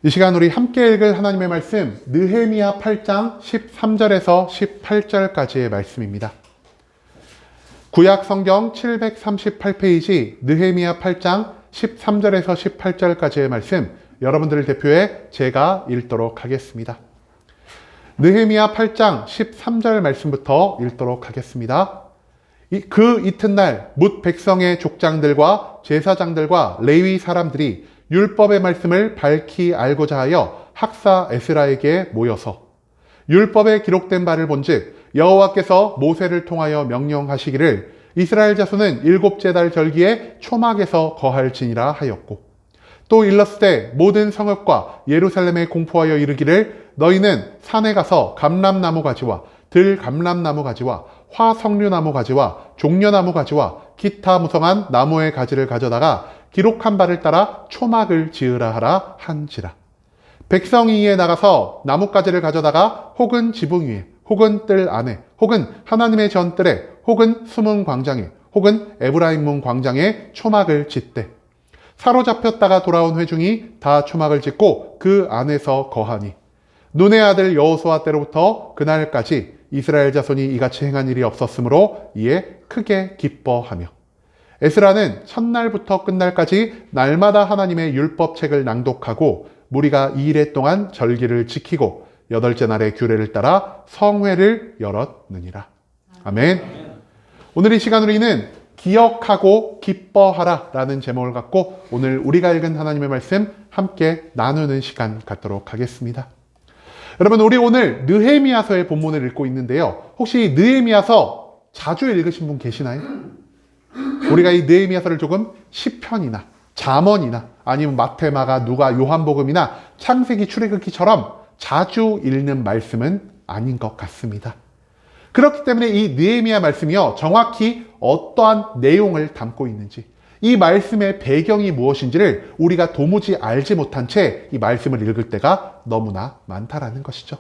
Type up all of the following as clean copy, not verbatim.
이 시간 우리 함께 읽을 하나님의 말씀 느헤미야 8장 13절에서 18절까지의 말씀입니다. 구약 성경 738페이지 느헤미야 8장 13절에서 18절까지의 말씀 여러분들을 대표해 제가 읽도록 하겠습니다. 느헤미야 8장 13절 말씀부터 읽도록 하겠습니다. 그 이튿날 뭇 백성의 족장들과 제사장들과 레위 사람들이 율법의 말씀을 밝히 알고자 하여 학사 에스라에게 모여서 율법에 기록된 바를 본즉 여호와께서 모세를 통하여 명령하시기를 이스라엘 자손은 7째 달 절기에 초막에서 거할지니라 하였고 또 일렀을 모든 성읍과 예루살렘에 공포하여 이르기를 너희는 산에 가서 감람나무 가지와 들감람나무 가지와 화석류나무 가지와 종려나무 가지와 기타 무성한 나무의 가지를 가져다가 기록한 바를 따라 초막을 지으라 하라 한지라. 백성이 이에 나가서 나뭇가지를 가져다가 혹은 지붕 위에 혹은 뜰 안에 혹은 하나님의 전뜰에 혹은 숨은 광장에 혹은 에브라임 문 광장에 초막을 짓되 사로잡혔다가 돌아온 회중이 다 초막을 짓고 그 안에서 거하니 눈의 아들 여호수아 때로부터 그날까지 이스라엘 자손이 이같이 행한 일이 없었으므로 이에 크게 기뻐하며 에스라는 첫날부터 끝날까지 날마다 하나님의 율법책을 낭독하고 무리가 2일 동안 절기를 지키고 8째 날의 규례를 따라 성회를 열었느니라. 아멘. 오늘 이 시간 우리는 기억하고 기뻐하라 라는 제목을 갖고 오늘 우리가 읽은 하나님의 말씀 함께 나누는 시간 갖도록 하겠습니다. 여러분 우리 오늘 느헤미야서의 본문을 읽고 있는데요. 혹시 느헤미야서 자주 읽으신 분 계시나요? 우리가 이 느헤미야서를 조금 시편이나 잠언이나 아니면 마태마가 누가 요한복음이나 창세기 출애굽기처럼 자주 읽는 말씀은 아닌 것 같습니다. 그렇기 때문에 이 느헤미야 말씀이요 정확히 어떠한 내용을 담고 있는지 이 말씀의 배경이 무엇인지를 우리가 도무지 알지 못한 채 이 말씀을 읽을 때가 너무나 많다라는 것이죠.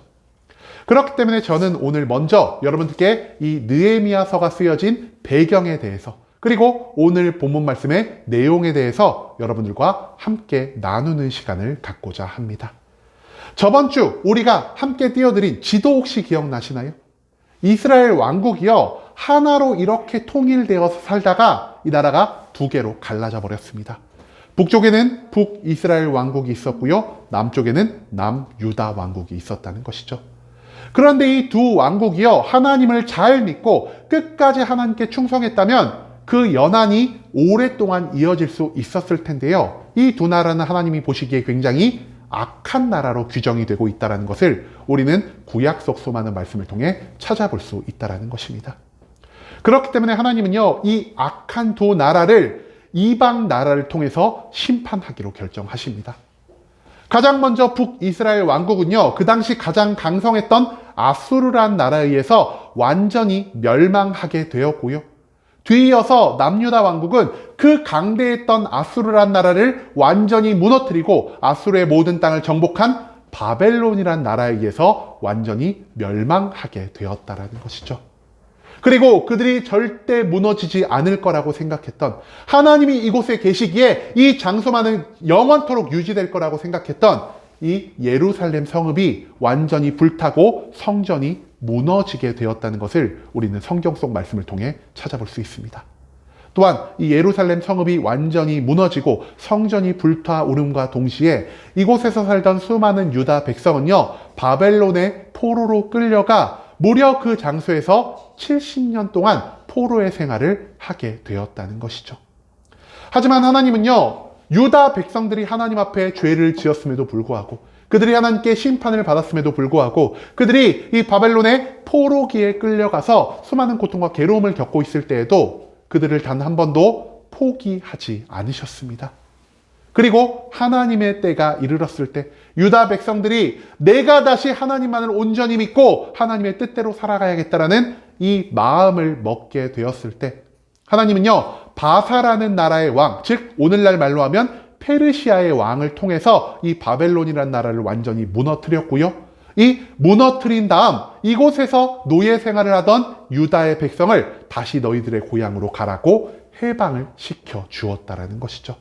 그렇기 때문에 저는 오늘 먼저 여러분들께 이 느헤미야서가 쓰여진 배경에 대해서 그리고 오늘 본문 말씀의 내용에 대해서 여러분들과 함께 나누는 시간을 갖고자 합니다. 저번 주 우리가 함께 띄워드린 지도 혹시 기억나시나요? 이스라엘 왕국이요 하나로 이렇게 통일되어서 살다가 이 나라가 두 개로 갈라져 버렸습니다. 북쪽에는 북이스라엘 왕국이 있었고요 남쪽에는 남유다 왕국이 있었다는 것이죠. 그런데 이 두 왕국이요 하나님을 잘 믿고 끝까지 하나님께 충성했다면 그 연한이 오랫동안 이어질 수 있었을 텐데요. 이 두 나라는 하나님이 보시기에 굉장히 악한 나라로 규정이 되고 있다는 것을 우리는 구약 속 수많은 말씀을 통해 찾아볼 수 있다는 것입니다. 그렇기 때문에 하나님은요, 이 악한 두 나라를 이방 나라를 통해서 심판하기로 결정하십니다. 가장 먼저 북이스라엘 왕국은요, 그 당시 가장 강성했던 아수르란 나라에 의해서 완전히 멸망하게 되었고요. 뒤이어서 남유다 왕국은 그 강대했던 아수르란 나라를 완전히 무너뜨리고 아수르의 모든 땅을 정복한 바벨론이란 나라에 의해서 완전히 멸망하게 되었다라는 것이죠. 그리고 그들이 절대 무너지지 않을 거라고 생각했던 하나님이 이곳에 계시기에 이 장소만은 영원토록 유지될 거라고 생각했던 이 예루살렘 성읍이 완전히 불타고 성전이 무너지게 되었다는 것을 우리는 성경 속 말씀을 통해 찾아볼 수 있습니다. 또한 이 예루살렘 성읍이 완전히 무너지고 성전이 불타오름과 동시에 이곳에서 살던 수많은 유다 백성은요 바벨론의 포로로 끌려가 무려 그 장소에서 70년 동안 포로의 생활을 하게 되었다는 것이죠. 하지만 하나님은요 유다 백성들이 하나님 앞에 죄를 지었음에도 불구하고 그들이 하나님께 심판을 받았음에도 불구하고 그들이 이 바벨론의 포로기에 끌려가서 수많은 고통과 괴로움을 겪고 있을 때에도 그들을 단 한 번도 포기하지 않으셨습니다. 그리고 하나님의 때가 이르렀을 때 유다 백성들이 내가 다시 하나님만을 온전히 믿고 하나님의 뜻대로 살아가야겠다라는 이 마음을 먹게 되었을 때 하나님은요 바사라는 나라의 왕, 즉 오늘날 말로 하면 페르시아의 왕을 통해서 이 바벨론이라는 나라를 완전히 무너뜨렸고요. 이 무너뜨린 다음 이곳에서 노예 생활을 하던 유다의 백성을 다시 너희들의 고향으로 가라고 해방을 시켜 주었다라는 것이죠.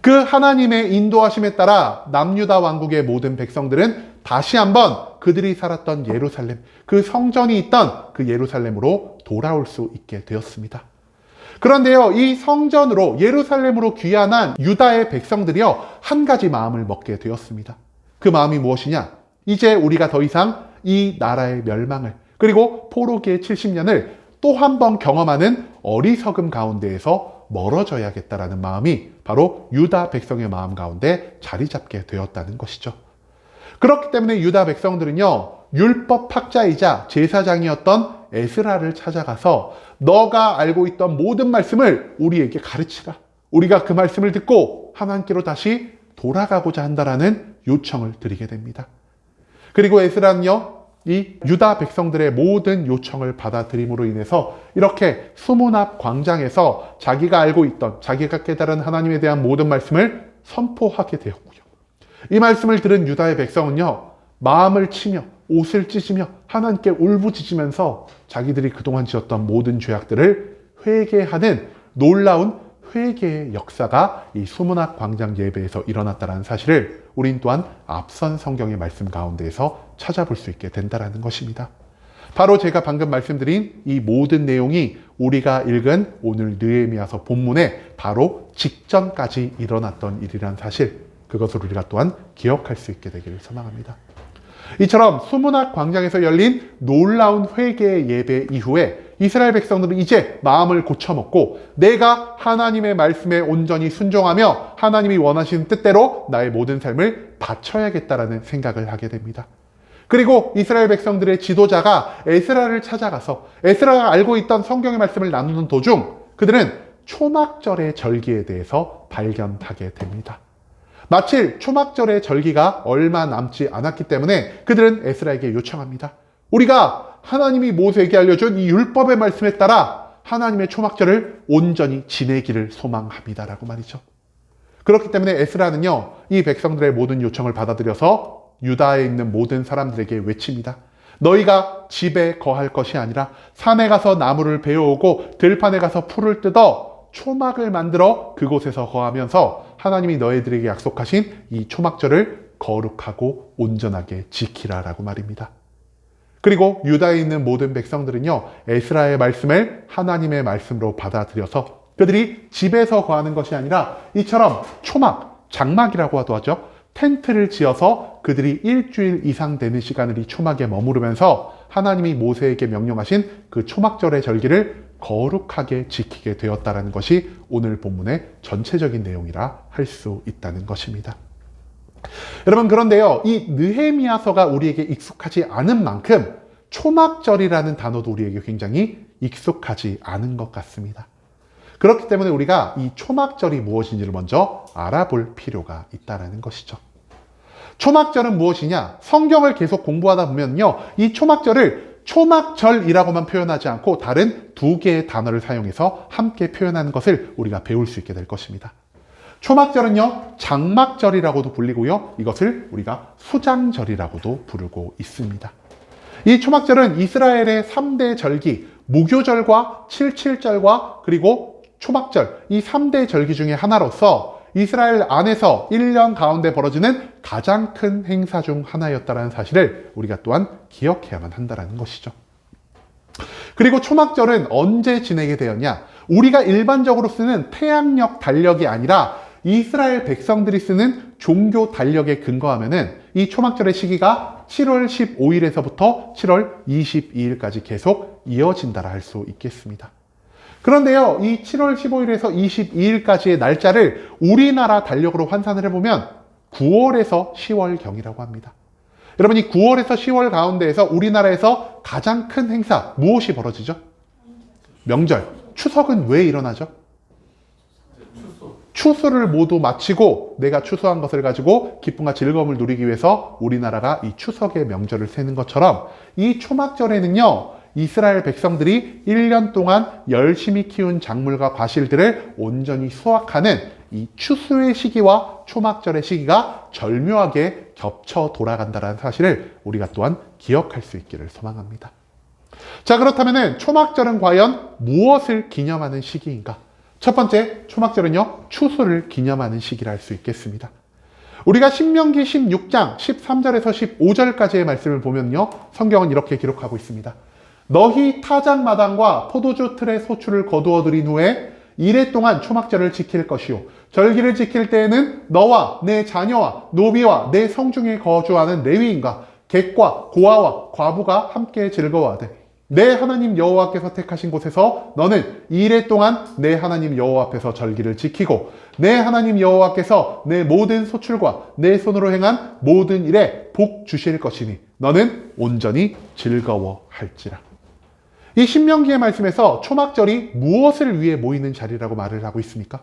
그 하나님의 인도하심에 따라 남유다 왕국의 모든 백성들은 다시 한번 그들이 살았던 예루살렘, 그 성전이 있던 그 예루살렘으로 돌아올 수 있게 되었습니다. 그런데요, 이 성전으로 예루살렘으로 귀환한 유다의 백성들이요, 한 가지 마음을 먹게 되었습니다. 그 마음이 무엇이냐? 이제 우리가 더 이상 이 나라의 멸망을, 그리고 포로기의 70년을 또 한 번 경험하는 어리석음 가운데에서 멀어져야겠다라는 마음이 바로 유다 백성의 마음 가운데 자리 잡게 되었다는 것이죠. 그렇기 때문에 유다 백성들은요, 율법 학자이자 제사장이었던 에스라를 찾아가서 너가 알고 있던 모든 말씀을 우리에게 가르치라. 우리가 그 말씀을 듣고 하나님께로 다시 돌아가고자 한다라는 요청을 드리게 됩니다. 그리고 에스라는요, 이 유다 백성들의 모든 요청을 받아들임으로 인해서 이렇게 수문 앞 광장에서 자기가 알고 있던, 자기가 깨달은 하나님에 대한 모든 말씀을 선포하게 되었고요. 이 말씀을 들은 유다의 백성은요, 마음을 치며 옷을 찢으며 하나님께 울부짖으면서 자기들이 그동안 지었던 모든 죄악들을 회개하는 놀라운 회개의 역사가 이 수문 앞 광장 예배에서 일어났다는 사실을 우린 또한 앞선 성경의 말씀 가운데에서 찾아볼 수 있게 된다는 것입니다. 바로 제가 방금 말씀드린 이 모든 내용이 우리가 읽은 오늘 느헤미야서 본문에 바로 직전까지 일어났던 일이란 사실, 그것을 우리가 또한 기억할 수 있게 되기를 소망합니다. 이처럼 수문 앞 광장에서 열린 놀라운 회개의 예배 이후에 이스라엘 백성들은 이제 마음을 고쳐먹고 내가 하나님의 말씀에 온전히 순종하며 하나님이 원하시는 뜻대로 나의 모든 삶을 바쳐야겠다라는 생각을 하게 됩니다. 그리고 이스라엘 백성들의 지도자가 에스라를 찾아가서 에스라가 알고 있던 성경의 말씀을 나누는 도중 그들은 초막절의 절기에 대해서 발견하게 됩니다. 마침 초막절의 절기가 얼마 남지 않았기 때문에 그들은 에스라에게 요청합니다. 우리가 하나님이 모세에게 알려준 이 율법의 말씀에 따라 하나님의 초막절을 온전히 지내기를 소망합니다라고 말이죠. 그렇기 때문에 에스라는요, 이 백성들의 모든 요청을 받아들여서 유다에 있는 모든 사람들에게 외칩니다. 너희가 집에 거할 것이 아니라 산에 가서 나무를 베어오고 들판에 가서 풀을 뜯어 초막을 만들어 그곳에서 거하면서 하나님이 너희들에게 약속하신 이 초막절을 거룩하고 온전하게 지키라라고 말입니다. 그리고 유다에 있는 모든 백성들은요, 에스라의 말씀을 하나님의 말씀으로 받아들여서 그들이 집에서 거하는 것이 아니라 이처럼 초막, 장막이라고 하죠. 텐트를 지어서 그들이 일주일 이상 되는 시간을 이 초막에 머무르면서 하나님이 모세에게 명령하신 그 초막절의 절기를 거룩하게 지키게 되었다는 것이 오늘 본문의 전체적인 내용이라 할 수 있다는 것입니다. 여러분, 그런데요, 이 느헤미야서가 우리에게 익숙하지 않은 만큼 초막절이라는 단어도 우리에게 굉장히 익숙하지 않은 것 같습니다. 그렇기 때문에 우리가 이 초막절이 무엇인지를 먼저 알아볼 필요가 있다는 것이죠. 초막절은 무엇이냐? 성경을 계속 공부하다 보면요, 이 초막절을 초막절이라고만 표현하지 않고 다른 두 개의 단어를 사용해서 함께 표현하는 것을 우리가 배울 수 있게 될 것입니다. 초막절은요, 장막절이라고도 불리고요, 이것을 우리가 수장절이라고도 부르고 있습니다. 이 초막절은 이스라엘의 3대 절기, 무교절과 칠칠절과 그리고 초막절, 이 3대 절기 중에 하나로서 이스라엘 안에서 1년 가운데 벌어지는 가장 큰 행사 중 하나였다는 사실을 우리가 또한 기억해야만 한다는 것이죠. 그리고 초막절은 언제 지내게 되었냐? 우리가 일반적으로 쓰는 태양력 달력이 아니라 이스라엘 백성들이 쓰는 종교 달력에 근거하면은 이 초막절의 시기가 7월 15일에서부터 7월 22일까지 계속 이어진다라 할 수 있겠습니다. 그런데요, 이 7월 15일에서 22일까지의 날짜를 우리나라 달력으로 환산을 해보면 9월에서 10월경이라고 합니다. 여러분, 이 9월에서 10월 가운데에서 우리나라에서 가장 큰 행사 무엇이 벌어지죠? 명절. 추석은 왜 일어나죠? 추수를 모두 마치고 내가 추수한 것을 가지고 기쁨과 즐거움을 누리기 위해서 우리나라가 이 추석의 명절을 세는 것처럼 이 초막절에는요, 이스라엘 백성들이 1년 동안 열심히 키운 작물과 과실들을 온전히 수확하는 이 추수의 시기와 초막절의 시기가 절묘하게 겹쳐 돌아간다는 사실을 우리가 또한 기억할 수 있기를 소망합니다. 자, 그렇다면 초막절은 과연 무엇을 기념하는 시기인가? 첫 번째 초막절은요, 추수를 기념하는 시기라 할 수 있겠습니다. 우리가 신명기 16장 13절에서 15절까지의 말씀을 보면요, 성경은 이렇게 기록하고 있습니다. 너희 타작마당과 포도주 틀의 소출을 거두어 들인 후에 이래 동안 초막절을 지킬 것이요, 절기를 지킬 때에는 너와 내 자녀와 노비와 내 성중에 거주하는 레위인과 객과 고아와 과부가 함께 즐거워하되 내 하나님 여호와께서 택하신 곳에서 너는 이래 동안 내 하나님 여호와 앞에서 절기를 지키고 내 하나님 여호와께서 내 모든 소출과 내 손으로 행한 모든 일에 복 주실 것이니 너는 온전히 즐거워할지라. 이 신명기의 말씀에서 초막절이 무엇을 위해 모이는 자리라고 말을 하고 있습니까?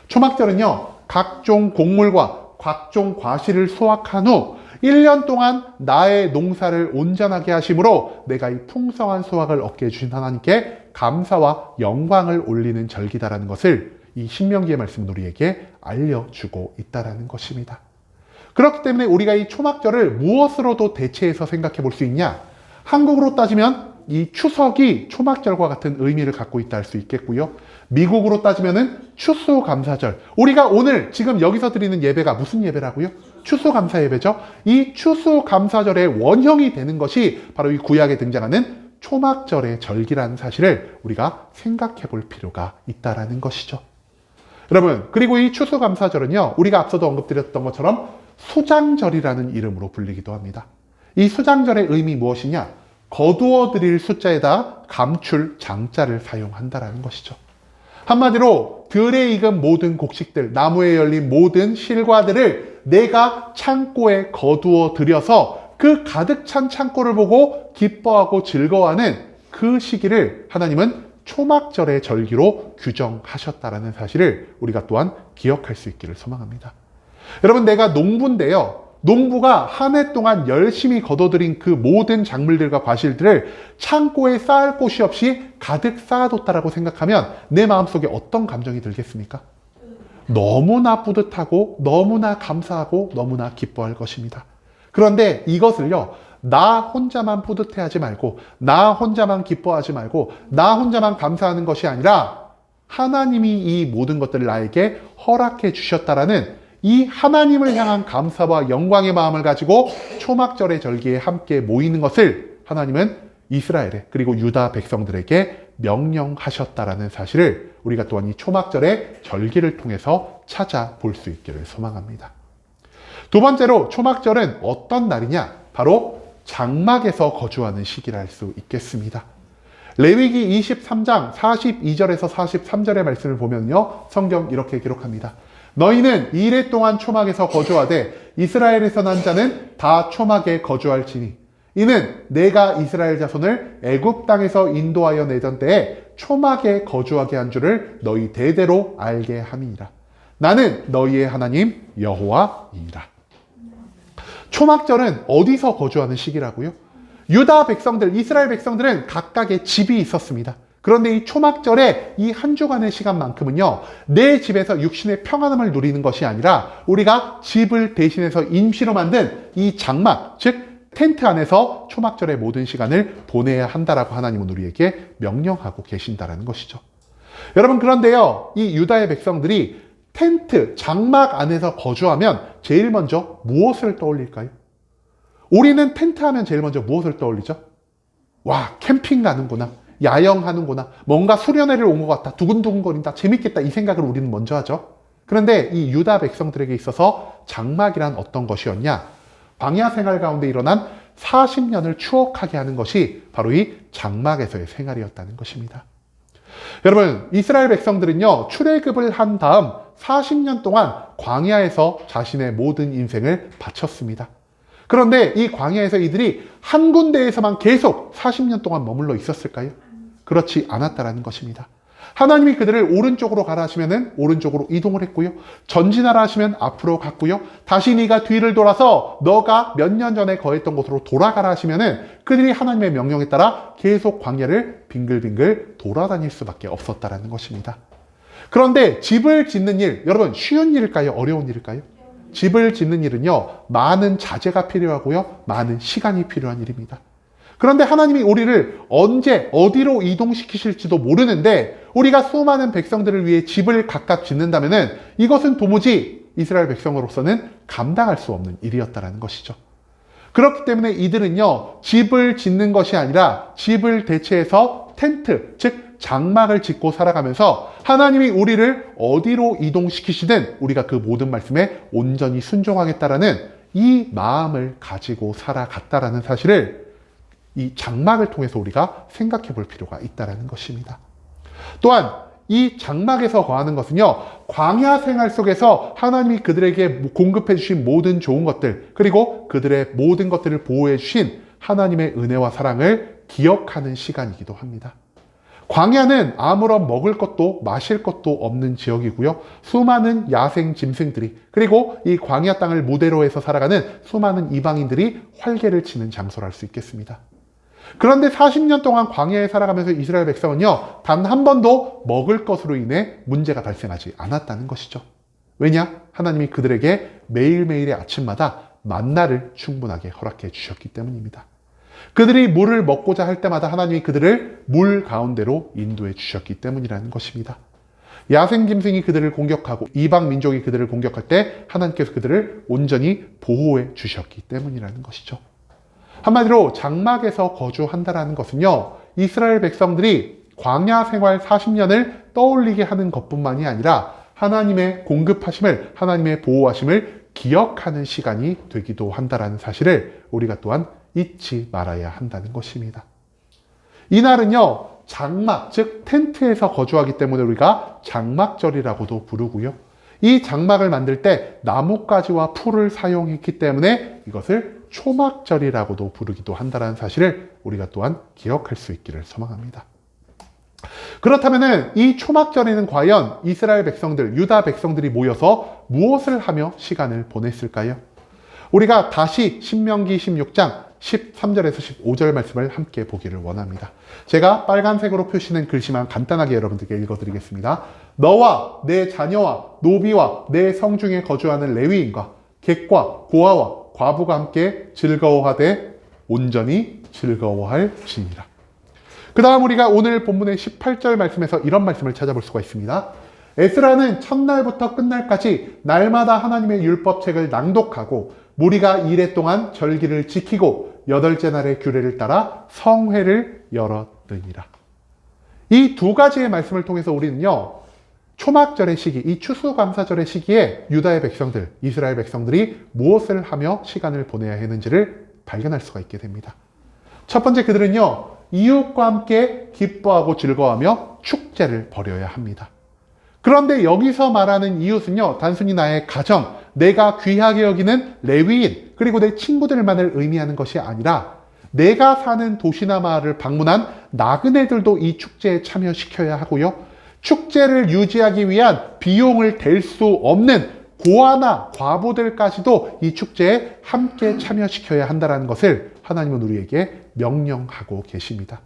초막절은요, 각종 곡물과 각종 과실을 수확한 후 1년 동안 나의 농사를 온전하게 하심으로 내가 이 풍성한 수확을 얻게 해주신 하나님께 감사와 영광을 올리는 절기다라는 것을 이 신명기의 말씀은 우리에게 알려주고 있다는 것입니다. 그렇기 때문에 우리가 이 초막절을 무엇으로도 대체해서 생각해 볼 수 있냐? 한국으로 따지면 이 추석이 초막절과 같은 의미를 갖고 있다 할 수 있겠고요. 미국으로 따지면은 추수감사절. 우리가 오늘 지금 여기서 드리는 예배가 무슨 예배라고요? 추수감사 예배죠. 이 추수감사절의 원형이 되는 것이 바로 이 구약에 등장하는 초막절의 절기라는 사실을 우리가 생각해 볼 필요가 있다라는 것이죠. 여러분, 그리고 이 추수감사절은요, 우리가 앞서도 언급드렸던 것처럼 수장절이라는 이름으로 불리기도 합니다. 이 수장절의 의미 무엇이냐? 거두어 드릴 숫자에다 감출 장자를 사용한다라는 것이죠. 한마디로 들에 익은 모든 곡식들, 나무에 열린 모든 실과들을 내가 창고에 거두어 들여서 그 가득 찬 창고를 보고 기뻐하고 즐거워하는 그 시기를 하나님은 초막절의 절기로 규정하셨다라는 사실을 우리가 또한 기억할 수 있기를 소망합니다. 여러분, 내가 농부인데요, 농부가 한 해 동안 열심히 거둬들인 그 모든 작물들과 과실들을 창고에 쌓을 곳이 없이 가득 쌓아뒀다라고 생각하면 내 마음속에 어떤 감정이 들겠습니까? 너무나 뿌듯하고 너무나 감사하고 너무나 기뻐할 것입니다. 그런데 이것을요, 나 혼자만 뿌듯해하지 말고 나 혼자만 기뻐하지 말고 나 혼자만 감사하는 것이 아니라 하나님이 이 모든 것들을 나에게 허락해 주셨다라는 이 하나님을 향한 감사와 영광의 마음을 가지고 초막절의 절기에 함께 모이는 것을 하나님은 이스라엘에 그리고 유다 백성들에게 명령하셨다라는 사실을 우리가 또한 이 초막절의 절기를 통해서 찾아볼 수 있기를 소망합니다. 두 번째로 초막절은 어떤 날이냐? 바로 장막에서 거주하는 시기라 할 수 있겠습니다. 레위기 23장 42절에서 43절의 말씀을 보면요, 성경 이렇게 기록합니다. 너희는 이래 동안 초막에서 거주하되 이스라엘에서 난 자는 다 초막에 거주할지니 이는 내가 이스라엘 자손을 애굽 땅에서 인도하여 내던 때에 초막에 거주하게 한 줄을 너희 대대로 알게 함이니라. 나는 너희의 하나님 여호와이니라. 초막절은 어디서 거주하는 시기라고요? 유다 백성들, 이스라엘 백성들은 각각의 집이 있었습니다. 그런데 이 초막절에 이 한 주간의 시간만큼은요, 내 집에서 육신의 평안함을 누리는 것이 아니라 우리가 집을 대신해서 임시로 만든 이 장막, 즉 텐트 안에서 초막절의 모든 시간을 보내야 한다라고 하나님은 우리에게 명령하고 계신다라는 것이죠. 여러분, 그런데요, 이 유다의 백성들이 텐트, 장막 안에서 거주하면 제일 먼저 무엇을 떠올릴까요? 우리는 텐트 하면 제일 먼저 무엇을 떠올리죠? 와, 캠핑 가는구나. 야영하는구나. 뭔가 수련회를 온 것 같다. 두근두근거린다. 재밌겠다. 이 생각을 우리는 먼저 하죠. 그런데 이 유다 백성들에게 있어서 장막이란 어떤 것이었냐? 광야 생활 가운데 일어난 40년을 추억하게 하는 것이 바로 이 장막에서의 생활이었다는 것입니다. 여러분, 이스라엘 백성들은요, 출애굽을 한 다음 40년 동안 광야에서 자신의 모든 인생을 바쳤습니다. 그런데 이 광야에서 이들이 한 군데에서만 계속 40년 동안 머물러 있었을까요? 그렇지 않았다라는 것입니다. 하나님이 그들을 오른쪽으로 가라 하시면은 오른쪽으로 이동을 했고요. 전진하라 하시면 앞으로 갔고요. 다시 네가 뒤를 돌아서 너가 몇 년 전에 거했던 곳으로 돌아가라 하시면은 그들이 하나님의 명령에 따라 계속 광야를 빙글빙글 돌아다닐 수밖에 없었다라는 것입니다. 그런데 집을 짓는 일, 여러분 쉬운 일일까요? 어려운 일일까요? 집을 짓는 일은요, 많은 자재가 필요하고요, 많은 시간이 필요한 일입니다. 그런데 하나님이 우리를 언제 어디로 이동시키실지도 모르는데 우리가 수많은 백성들을 위해 집을 각각 짓는다면은 이것은 도무지 이스라엘 백성으로서는 감당할 수 없는 일이었다는 것이죠. 그렇기 때문에 이들은요, 집을 짓는 것이 아니라 집을 대체해서 텐트, 즉 장막을 짓고 살아가면서 하나님이 우리를 어디로 이동시키시든 우리가 그 모든 말씀에 온전히 순종하겠다라는 이 마음을 가지고 살아갔다라는 사실을 이 장막을 통해서 우리가 생각해 볼 필요가 있다는 것입니다. 또한 이 장막에서 거하는 것은요, 광야 생활 속에서 하나님이 그들에게 공급해 주신 모든 좋은 것들, 그리고 그들의 모든 것들을 보호해 주신 하나님의 은혜와 사랑을 기억하는 시간이기도 합니다. 광야는 아무런 먹을 것도 마실 것도 없는 지역이고요. 수많은 야생 짐승들이, 그리고 이 광야 땅을 무대로 해서 살아가는 수많은 이방인들이 활개를 치는 장소를 할 수 있겠습니다. 그런데 40년 동안 광야에 살아가면서 이스라엘 백성은요, 단 한 번도 먹을 것으로 인해 문제가 발생하지 않았다는 것이죠. 왜냐? 하나님이 그들에게 매일매일의 아침마다 만나를 충분하게 허락해 주셨기 때문입니다. 그들이 물을 먹고자 할 때마다 하나님이 그들을 물 가운데로 인도해 주셨기 때문이라는 것입니다. 야생 짐승이 그들을 공격하고 이방 민족이 그들을 공격할 때 하나님께서 그들을 온전히 보호해 주셨기 때문이라는 것이죠. 한마디로 장막에서 거주한다라는 것은요, 이스라엘 백성들이 광야 생활 40년을 떠올리게 하는 것뿐만이 아니라 하나님의 공급하심을, 하나님의 보호하심을 기억하는 시간이 되기도 한다라는 사실을 우리가 또한 잊지 말아야 한다는 것입니다. 이날은요, 장막, 즉 텐트에서 거주하기 때문에 우리가 장막절이라고도 부르고요. 이 장막을 만들 때 나뭇가지와 풀을 사용했기 때문에 이것을 초막절이라고도 부르기도 한다는 사실을 우리가 또한 기억할 수 있기를 소망합니다. 그렇다면 이 초막절에는 과연 이스라엘 백성들, 유다 백성들이 모여서 무엇을 하며 시간을 보냈을까요? 우리가 다시 신명기 16장 13절에서 15절 말씀을 함께 보기를 원합니다. 제가 빨간색으로 표시된 글씨만 간단하게 여러분들께 읽어드리겠습니다. 너와 내 자녀와 노비와 내 성중에 거주하는 레위인과 객과 고아와 과부가 함께 즐거워하되 온전히 즐거워할지니라. 그 다음 우리가 오늘 본문의 18절 말씀에서 이런 말씀을 찾아볼 수가 있습니다. 에스라는 첫날부터 끝날까지 날마다 하나님의 율법책을 낭독하고 무리가 이레 동안 절기를 지키고 8째 날의 규례를 따라 성회를 열었느니라. 이 두 가지의 말씀을 통해서 우리는요, 초막절의 시기, 이 추수감사절의 시기에 유다의 백성들, 이스라엘 백성들이 무엇을 하며 시간을 보내야 했는지를 발견할 수가 있게 됩니다. 첫 번째, 그들은요, 이웃과 함께 기뻐하고 즐거워하며 축제를 벌여야 합니다. 그런데 여기서 말하는 이웃은요, 단순히 나의 가정, 내가 귀하게 여기는 레위인, 그리고 내 친구들만을 의미하는 것이 아니라 내가 사는 도시나 마을을 방문한 나그네들도 이 축제에 참여시켜야 하고요. 축제를 유지하기 위한 비용을 댈 수 없는 고아나 과부들까지도 이 축제에 함께 참여시켜야 한다는 것을 하나님은 우리에게 명령하고 계십니다.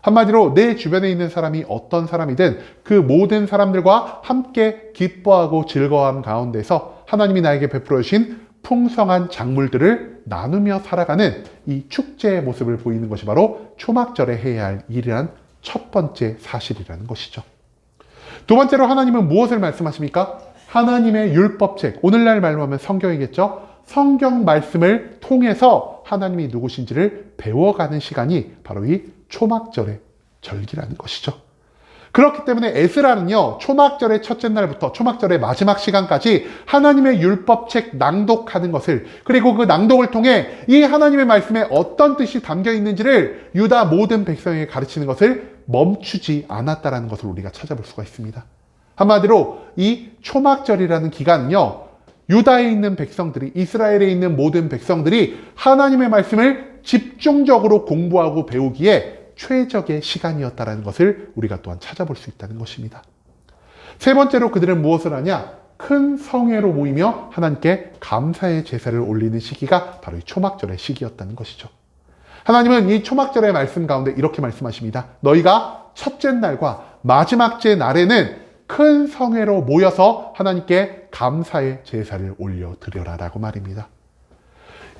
한마디로 내 주변에 있는 사람이 어떤 사람이든 그 모든 사람들과 함께 기뻐하고 즐거워함 가운데서 하나님이 나에게 베풀어 주신 풍성한 작물들을 나누며 살아가는 이 축제의 모습을 보이는 것이 바로 초막절에 해야 할 일이란 첫 번째 사실이라는 것이죠. 두 번째로 하나님은 무엇을 말씀하십니까? 하나님의 율법책, 오늘날 말로 하면 성경이겠죠? 성경 말씀을 통해서 하나님이 누구신지를 배워가는 시간이 바로 이 초막절의 절기라는 것이죠. 그렇기 때문에 에스라는요, 초막절의 첫째 날부터 초막절의 마지막 시간까지 하나님의 율법책 낭독하는 것을, 그리고 그 낭독을 통해 이 하나님의 말씀에 어떤 뜻이 담겨 있는지를 유다 모든 백성에게 가르치는 것을 멈추지 않았다는 것을 우리가 찾아볼 수가 있습니다. 한마디로 이 초막절이라는 기간은요, 유다에 있는 백성들이, 이스라엘에 있는 모든 백성들이 하나님의 말씀을 집중적으로 공부하고 배우기에 최적의 시간이었다는 것을 우리가 또한 찾아볼 수 있다는 것입니다. 세 번째로 그들은 무엇을 하냐? 큰 성회로 모이며 하나님께 감사의 제사를 올리는 시기가 바로 이 초막절의 시기였다는 것이죠. 하나님은 이 초막절의 말씀 가운데 이렇게 말씀하십니다. 너희가 첫째 날과 마지막째 날에는 큰 성회로 모여서 하나님께 감사의 제사를 올려드려라 라고 말입니다.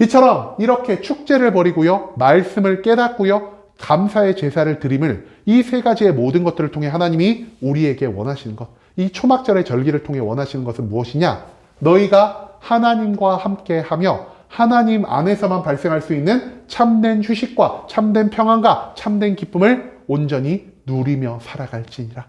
이처럼 이렇게 축제를 벌이고요, 말씀을 깨닫고요, 감사의 제사를 드림을 이 세 가지의 모든 것들을 통해 하나님이 우리에게 원하시는 것, 이 초막절의 절기를 통해 원하시는 것은 무엇이냐? 너희가 하나님과 함께 하며 하나님 안에서만 발생할 수 있는 참된 휴식과 참된 평안과 참된 기쁨을 온전히 누리며 살아갈지니라.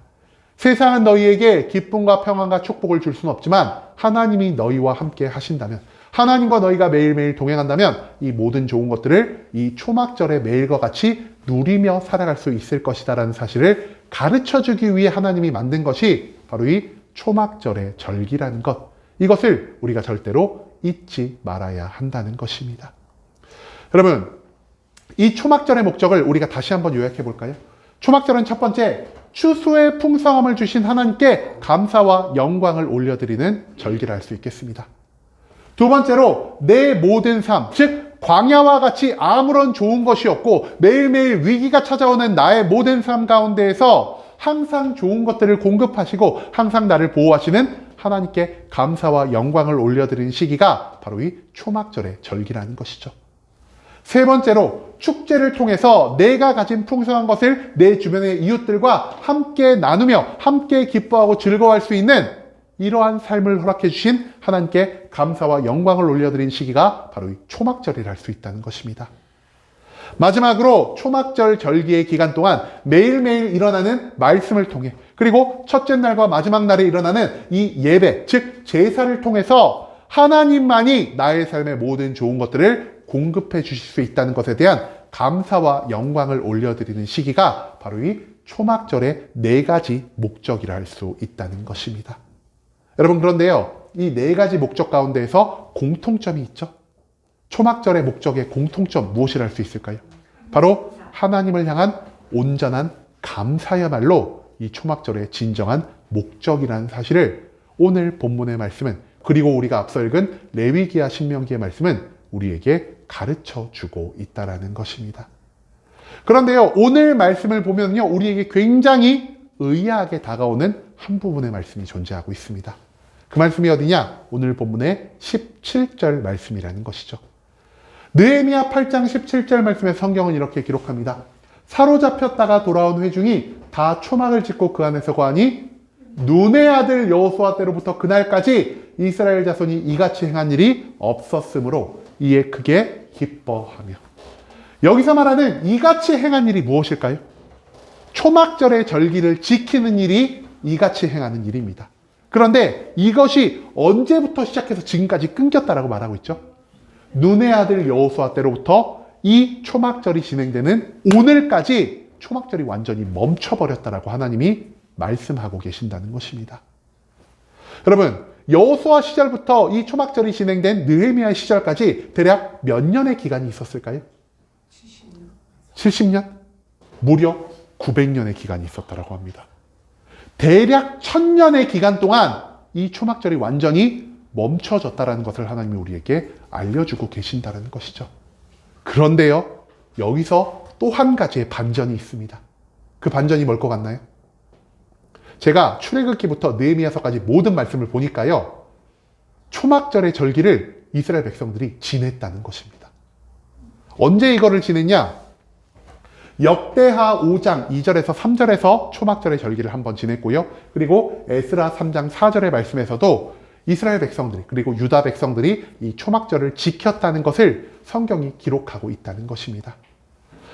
세상은 너희에게 기쁨과 평안과 축복을 줄 수는 없지만 하나님이 너희와 함께 하신다면, 하나님과 너희가 매일매일 동행한다면 이 모든 좋은 것들을 이 초막절의 매일과 같이 누리며 살아갈 수 있을 것이다라는 사실을 가르쳐주기 위해 하나님이 만든 것이 바로 이 초막절의 절기라는 것, 이것을 우리가 절대로 잊지 말아야 한다는 것입니다. 여러분, 이 초막절의 목적을 우리가 다시 한번 요약해 볼까요? 초막절은 첫 번째, 추수의 풍성함을 주신 하나님께 감사와 영광을 올려드리는 절기를 할 수 있겠습니다. 두 번째로, 내 모든 삶, 즉 광야와 같이 아무런 좋은 것이 없고 매일매일 위기가 찾아오는 나의 모든 삶 가운데에서 항상 좋은 것들을 공급하시고 항상 나를 보호하시는 하나님께 감사와 영광을 올려드리는 시기가 바로 이 초막절의 절기라는 것이죠. 세 번째로, 축제를 통해서 내가 가진 풍성한 것을 내 주변의 이웃들과 함께 나누며 함께 기뻐하고 즐거워할 수 있는 이러한 삶을 허락해 주신 하나님께 감사와 영광을 올려드리는 시기가 바로 이 초막절이라 할 수 있다는 것입니다. 마지막으로, 초막절 절기의 기간 동안 매일매일 일어나는 말씀을 통해, 그리고 첫째 날과 마지막 날에 일어나는 이 예배, 즉 제사를 통해서 하나님만이 나의 삶의 모든 좋은 것들을 공급해 주실 수 있다는 것에 대한 감사와 영광을 올려드리는 시기가 바로 이 초막절의 네 가지 목적이라 할 수 있다는 것입니다. 여러분, 그런데요, 이 네 가지 목적 가운데에서 공통점이 있죠. 초막절의 목적의 공통점 무엇이라 할 수 있을까요? 바로 하나님을 향한 온전한 감사야말로 이 초막절의 진정한 목적이라는 사실을 오늘 본문의 말씀은, 그리고 우리가 앞서 읽은 레위기야 신명기의 말씀은 우리에게 가르쳐주고 있다는 것입니다. 그런데요, 오늘 말씀을 보면요, 우리에게 굉장히 의아하게 다가오는 한 부분의 말씀이 존재하고 있습니다. 그 말씀이 어디냐? 오늘 본문의 17절 말씀이라는 것이죠. 느헤미야 8장 17절 말씀에 성경은 이렇게 기록합니다. 사로잡혔다가 돌아온 회중이 다 초막을 짓고 그 안에서 거하니 눈의 아들 여호수아 때로부터 그날까지 이스라엘 자손이 이같이 행한 일이 없었으므로 이에 크게 기뻐하며. 여기서 말하는 이같이 행한 일이 무엇일까요? 초막절의 절기를 지키는 일이 이같이 행하는 일입니다. 그런데 이것이 언제부터 시작해서 지금까지 끊겼다라고 말하고 있죠? 눈의 아들 여호수아 때로부터 이 초막절이 진행되는 오늘까지 초막절이 완전히 멈춰버렸다라고 하나님이 말씀하고 계신다는 것입니다. 여러분, 여호수아 시절부터 이 초막절이 진행된 느헤미야 시절까지 대략 몇 년의 기간이 있었을까요? 70년? 무려 900년의 기간이 있었다라고 합니다. 대략 1000년의 기간 동안 이 초막절이 완전히 멈춰졌다라는 것을 하나님이 우리에게 알려주고 계신다는 것이죠. 그런데요, 여기서 또 한 가지의 반전이 있습니다. 그 반전이 뭘 것 같나요? 제가 출애굽기부터 느헤미야서까지 모든 말씀을 보니까요, 초막절의 절기를 이스라엘 백성들이 지냈다는 것입니다. 언제 이거를 지냈냐? 역대하 5장 2절에서 3절에서 초막절의 절기를 한번 지냈고요. 그리고 에스라 3장 4절의 말씀에서도 이스라엘 백성들이, 그리고 유다 백성들이 이 초막절을 지켰다는 것을 성경이 기록하고 있다는 것입니다.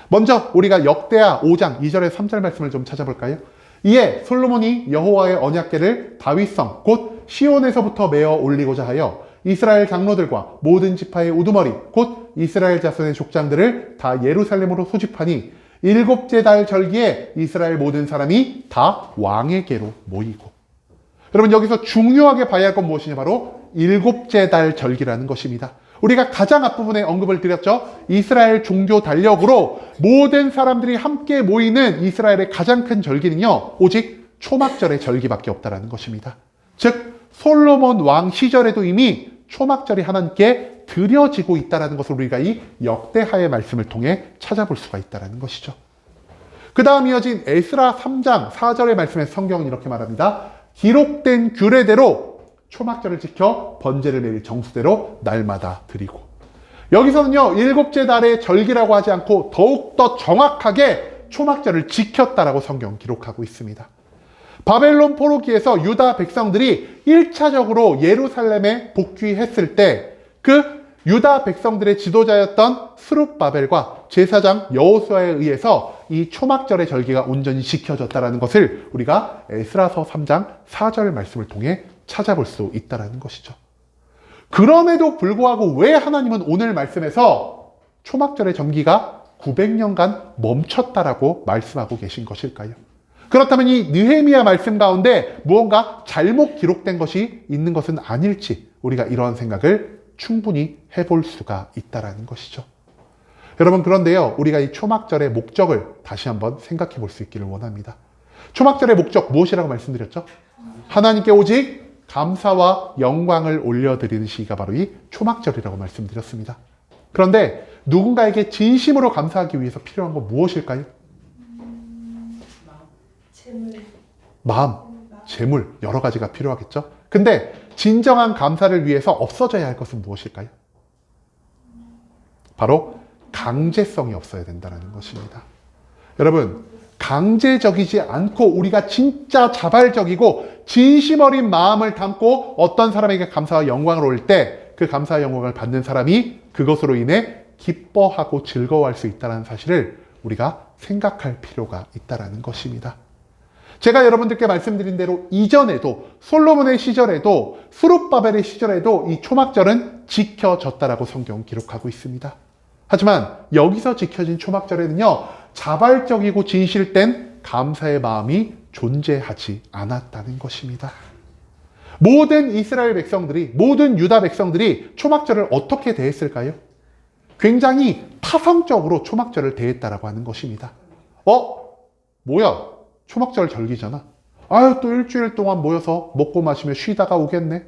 먼저 우리가 역대하 5장 2절에서 3절 말씀을 좀 찾아볼까요? 이에 솔로몬이 여호와의 언약궤를 다윗성 곧 시온에서부터 메어 올리고자 하여 이스라엘 장로들과 모든 지파의 우두머리 곧 이스라엘 자손의 족장들을 다 예루살렘으로 소집하니 7째 달 절기에 이스라엘 모든 사람이 다 왕에게로 모이고. 여러분, 여기서 중요하게 봐야 할 건 무엇이냐? 바로 7째 달 절기라는 것입니다. 우리가 가장 앞부분에 언급을 드렸죠. 이스라엘 종교 달력으로 모든 사람들이 함께 모이는 이스라엘의 가장 큰 절기는요, 오직 초막절의 절기밖에 없다라는 것입니다. 즉 솔로몬 왕 시절에도 이미 초막절이 하나님께 드려지고 있다는 것을 우리가 이 역대하의 말씀을 통해 찾아볼 수가 있다는 것이죠. 그 다음 이어진 에스라 3장 4절의 말씀에서 성경은 이렇게 말합니다. 기록된 규례대로 초막절을 지켜 번제를 매일 정수대로 날마다 드리고. 여기서는요, 일곱째 달의 절기라고 하지 않고 더욱더 정확하게 초막절을 지켰다라고 성경 기록하고 있습니다. 바벨론 포로기에서 유다 백성들이 1차적으로 예루살렘에 복귀했을 때 그 유다 백성들의 지도자였던 스룹바벨과 제사장 여호수아에 의해서 이 초막절의 절기가 온전히 지켜졌다는 것을 우리가 에스라서 3장 4절 말씀을 통해 찾아볼 수 있다는 것이죠. 그럼에도 불구하고 왜 하나님은 오늘 말씀에서 초막절의 절기가 900년간 멈췄다라고 말씀하고 계신 것일까요? 그렇다면 이 느헤미야 말씀 가운데 무언가 잘못 기록된 것이 있는 것은 아닐지 우리가 이러한 생각을 충분히 해볼 수가 있다는 것이죠. 여러분, 그런데요, 우리가 이 초막절의 목적을 다시 한번 생각해 볼 수 있기를 원합니다. 초막절의 목적 무엇이라고 말씀드렸죠? 하나님께 오직 감사와 영광을 올려드리는 시기가 바로 이 초막절이라고 말씀드렸습니다. 그런데 누군가에게 진심으로 감사하기 위해서 필요한 건 무엇일까요? 마음, 재물, 여러 가지가 필요하겠죠. 근데 진정한 감사를 위해서 없어져야 할 것은 무엇일까요? 바로 강제성이 없어야 된다는 것입니다. 여러분, 강제적이지 않고 우리가 진짜 자발적이고 진심 어린 마음을 담고 어떤 사람에게 감사와 영광을 올 때 그 감사와 영광을 받는 사람이 그것으로 인해 기뻐하고 즐거워할 수 있다는 사실을 우리가 생각할 필요가 있다는 것입니다. 제가 여러분들께 말씀드린 대로 이전에도 솔로몬의 시절에도 스룹바벨의 시절에도 이 초막절은 지켜졌다라고 성경은 기록하고 있습니다. 하지만 여기서 지켜진 초막절에는요, 자발적이고 진실된 감사의 마음이 존재하지 않았다는 것입니다. 모든 이스라엘 백성들이, 모든 유다 백성들이 초막절을 어떻게 대했을까요? 굉장히 타성적으로 초막절을 대했다라고 하는 것입니다. 뭐야? 초막절 절기잖아. 아유, 또 일주일 동안 모여서 먹고 마시며 쉬다가 오겠네.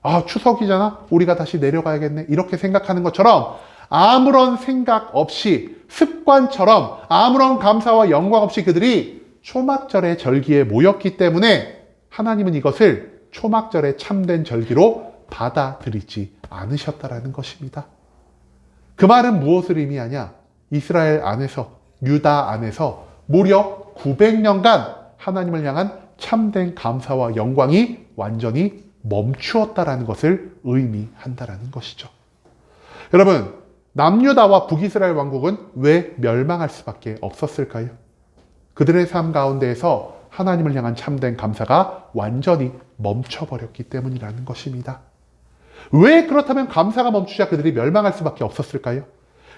아, 추석이잖아. 우리가 다시 내려가야겠네. 이렇게 생각하는 것처럼 아무런 생각 없이 습관처럼 아무런 감사와 영광 없이 그들이 초막절의 절기에 모였기 때문에 하나님은 이것을 초막절의 참된 절기로 받아들이지 않으셨다라는 것입니다. 그 말은 무엇을 의미하냐? 이스라엘 안에서, 유다 안에서 무려 900년간 하나님을 향한 참된 감사와 영광이 완전히 멈추었다라는 것을 의미한다라는 것이죠. 여러분, 남유다와 북이스라엘 왕국은 왜 멸망할 수밖에 없었을까요? 그들의 삶 가운데에서 하나님을 향한 참된 감사가 완전히 멈춰버렸기 때문이라는 것입니다. 왜 그렇다면 감사가 멈추자 그들이 멸망할 수밖에 없었을까요?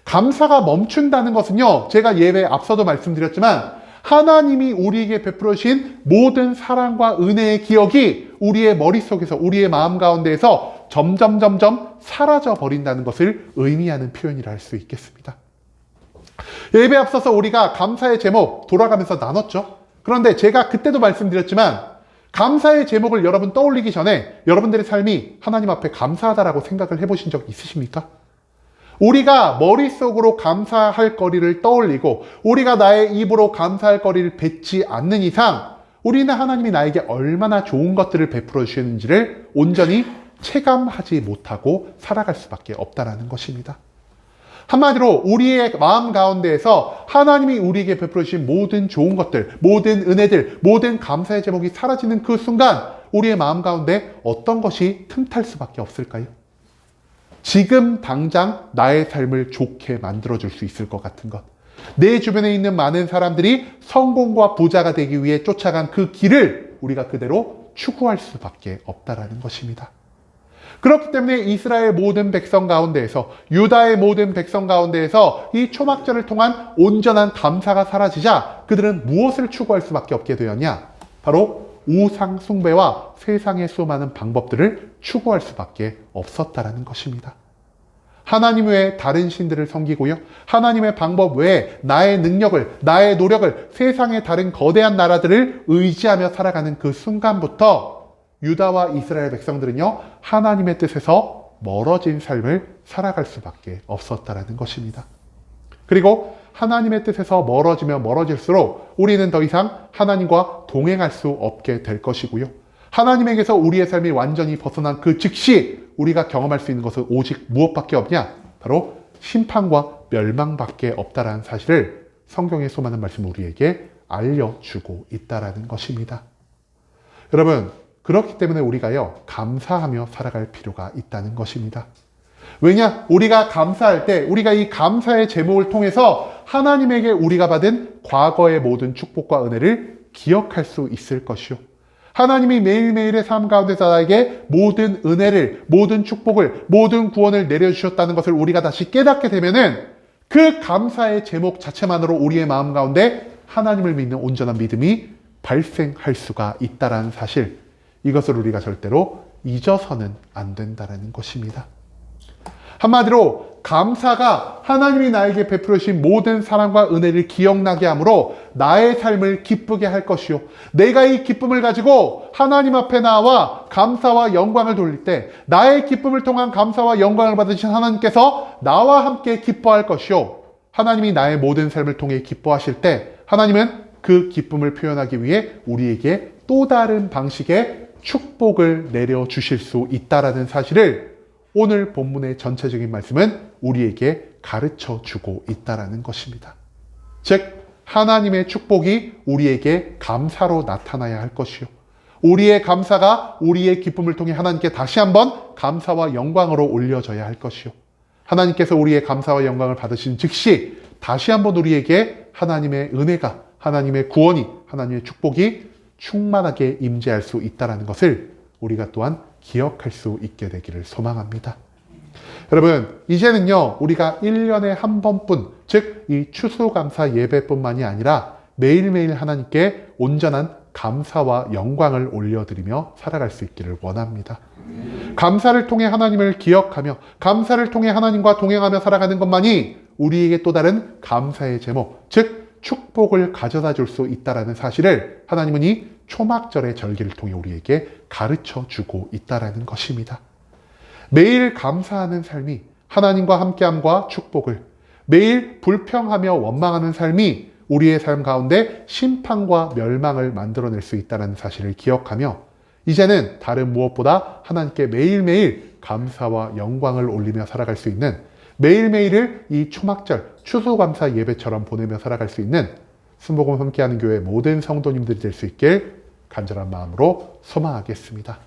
감사가 멈춘다는 것은요, 제가 예외 앞서도 말씀드렸지만 하나님이 우리에게 베풀어 주신 모든 사랑과 은혜의 기억이 우리의 머릿속에서, 우리의 마음 가운데에서 점점 사라져 버린다는 것을 의미하는 표현이라 할 수 있겠습니다. 예배 앞서서 우리가 감사의 제목 돌아가면서 나눴죠. 그런데 제가 그때도 말씀드렸지만 감사의 제목을 여러분 떠올리기 전에 여러분들의 삶이 하나님 앞에 감사하다라고 생각을 해보신 적 있으십니까? 우리가 머릿속으로 감사할 거리를 떠올리고 우리가 나의 입으로 감사할 거리를 뱉지 않는 이상 우리는 하나님이 나에게 얼마나 좋은 것들을 베풀어 주셨는지를 온전히 체감하지 못하고 살아갈 수밖에 없다는 것입니다. 한마디로 우리의 마음 가운데에서 하나님이 우리에게 베풀어 주신 모든 좋은 것들, 모든 은혜들, 모든 감사의 제목이 사라지는 그 순간 우리의 마음 가운데 어떤 것이 틈탈 수밖에 없을까요? 지금 당장 나의 삶을 좋게 만들어줄 수 있을 것 같은 것. 내 주변에 있는 많은 사람들이 성공과 부자가 되기 위해 쫓아간 그 길을 우리가 그대로 추구할 수밖에 없다라는 것입니다. 그렇기 때문에 이스라엘 모든 백성 가운데에서, 유다의 모든 백성 가운데에서 이 초막절을 통한 온전한 감사가 사라지자 그들은 무엇을 추구할 수밖에 없게 되었냐? 바로 우상 숭배와 세상의 수많은 방법들을 추구할 수밖에 없었다라는 것입니다. 하나님 외에 다른 신들을 섬기고요, 하나님의 방법 외에 나의 능력을, 나의 노력을, 세상의 다른 거대한 나라들을 의지하며 살아가는 그 순간부터 유다와 이스라엘 백성들은요, 하나님의 뜻에서 멀어진 삶을 살아갈 수밖에 없었다라는 것입니다. 그리고 하나님의 뜻에서 멀어지면 멀어질수록 우리는 더 이상 하나님과 동행할 수 없게 될 것이고요, 하나님에게서 우리의 삶이 완전히 벗어난 그 즉시 우리가 경험할 수 있는 것은 오직 무엇밖에 없냐? 바로 심판과 멸망밖에 없다라는 사실을 성경의 수많은 말씀을 우리에게 알려주고 있다라는 것입니다. 여러분, 그렇기 때문에 우리가요, 감사하며 살아갈 필요가 있다는 것입니다. 왜냐? 우리가 감사할 때 우리가 이 감사의 제목을 통해서 하나님에게 우리가 받은 과거의 모든 축복과 은혜를 기억할 수 있을 것이요. 하나님이 매일매일의 삶 가운데서 나에게 모든 은혜를, 모든 축복을, 모든 구원을 내려주셨다는 것을 우리가 다시 깨닫게 되면은 그 감사의 제목 자체만으로 우리의 마음 가운데 하나님을 믿는 온전한 믿음이 발생할 수가 있다는 사실, 이것을 우리가 절대로 잊어서는 안 된다는 것입니다. 한마디로 감사가 하나님이 나에게 베풀어 주신 모든 사랑과 은혜를 기억나게 함으로 나의 삶을 기쁘게 할 것이요. 내가 이 기쁨을 가지고 하나님 앞에 나와 감사와 영광을 돌릴 때 나의 기쁨을 통한 감사와 영광을 받으신 하나님께서 나와 함께 기뻐할 것이요. 하나님이 나의 모든 삶을 통해 기뻐하실 때 하나님은 그 기쁨을 표현하기 위해 우리에게 또 다른 방식의 축복을 내려주실 수 있다는 사실을 오늘 본문의 전체적인 말씀은 우리에게 가르쳐 주고 있다는 것입니다. 즉, 하나님의 축복이 우리에게 감사로 나타나야 할 것이요. 우리의 감사가 우리의 기쁨을 통해 하나님께 다시 한번 감사와 영광으로 올려져야 할 것이요. 하나님께서 우리의 감사와 영광을 받으신 즉시 다시 한번 우리에게 하나님의 은혜가, 하나님의 구원이, 하나님의 축복이 충만하게 임재할 수 있다는 것을 우리가 또한 기억할 수 있게 되기를 소망합니다. 여러분, 이제는요, 우리가 1년에 한 번뿐, 즉 이 추수감사 예배뿐만이 아니라 매일매일 하나님께 온전한 감사와 영광을 올려드리며 살아갈 수 있기를 원합니다. 감사를 통해 하나님을 기억하며 감사를 통해 하나님과 동행하며 살아가는 것만이 우리에게 또 다른 감사의 제목, 즉 축복을 가져다 줄 수 있다는 사실을 하나님은 이 초막절의 절기를 통해 우리에게 가르쳐 주고 있다는 것입니다. 매일 감사하는 삶이 하나님과 함께함과 축복을, 매일 불평하며 원망하는 삶이 우리의 삶 가운데 심판과 멸망을 만들어낼 수 있다는 사실을 기억하며 이제는 다른 무엇보다 하나님께 매일매일 감사와 영광을 올리며 살아갈 수 있는, 매일매일을 이 초막절 추수감사 예배처럼 보내며 살아갈 수 있는 순복음 함께하는 교회 모든 성도님들이 될 수 있길 간절한 마음으로 소망하겠습니다.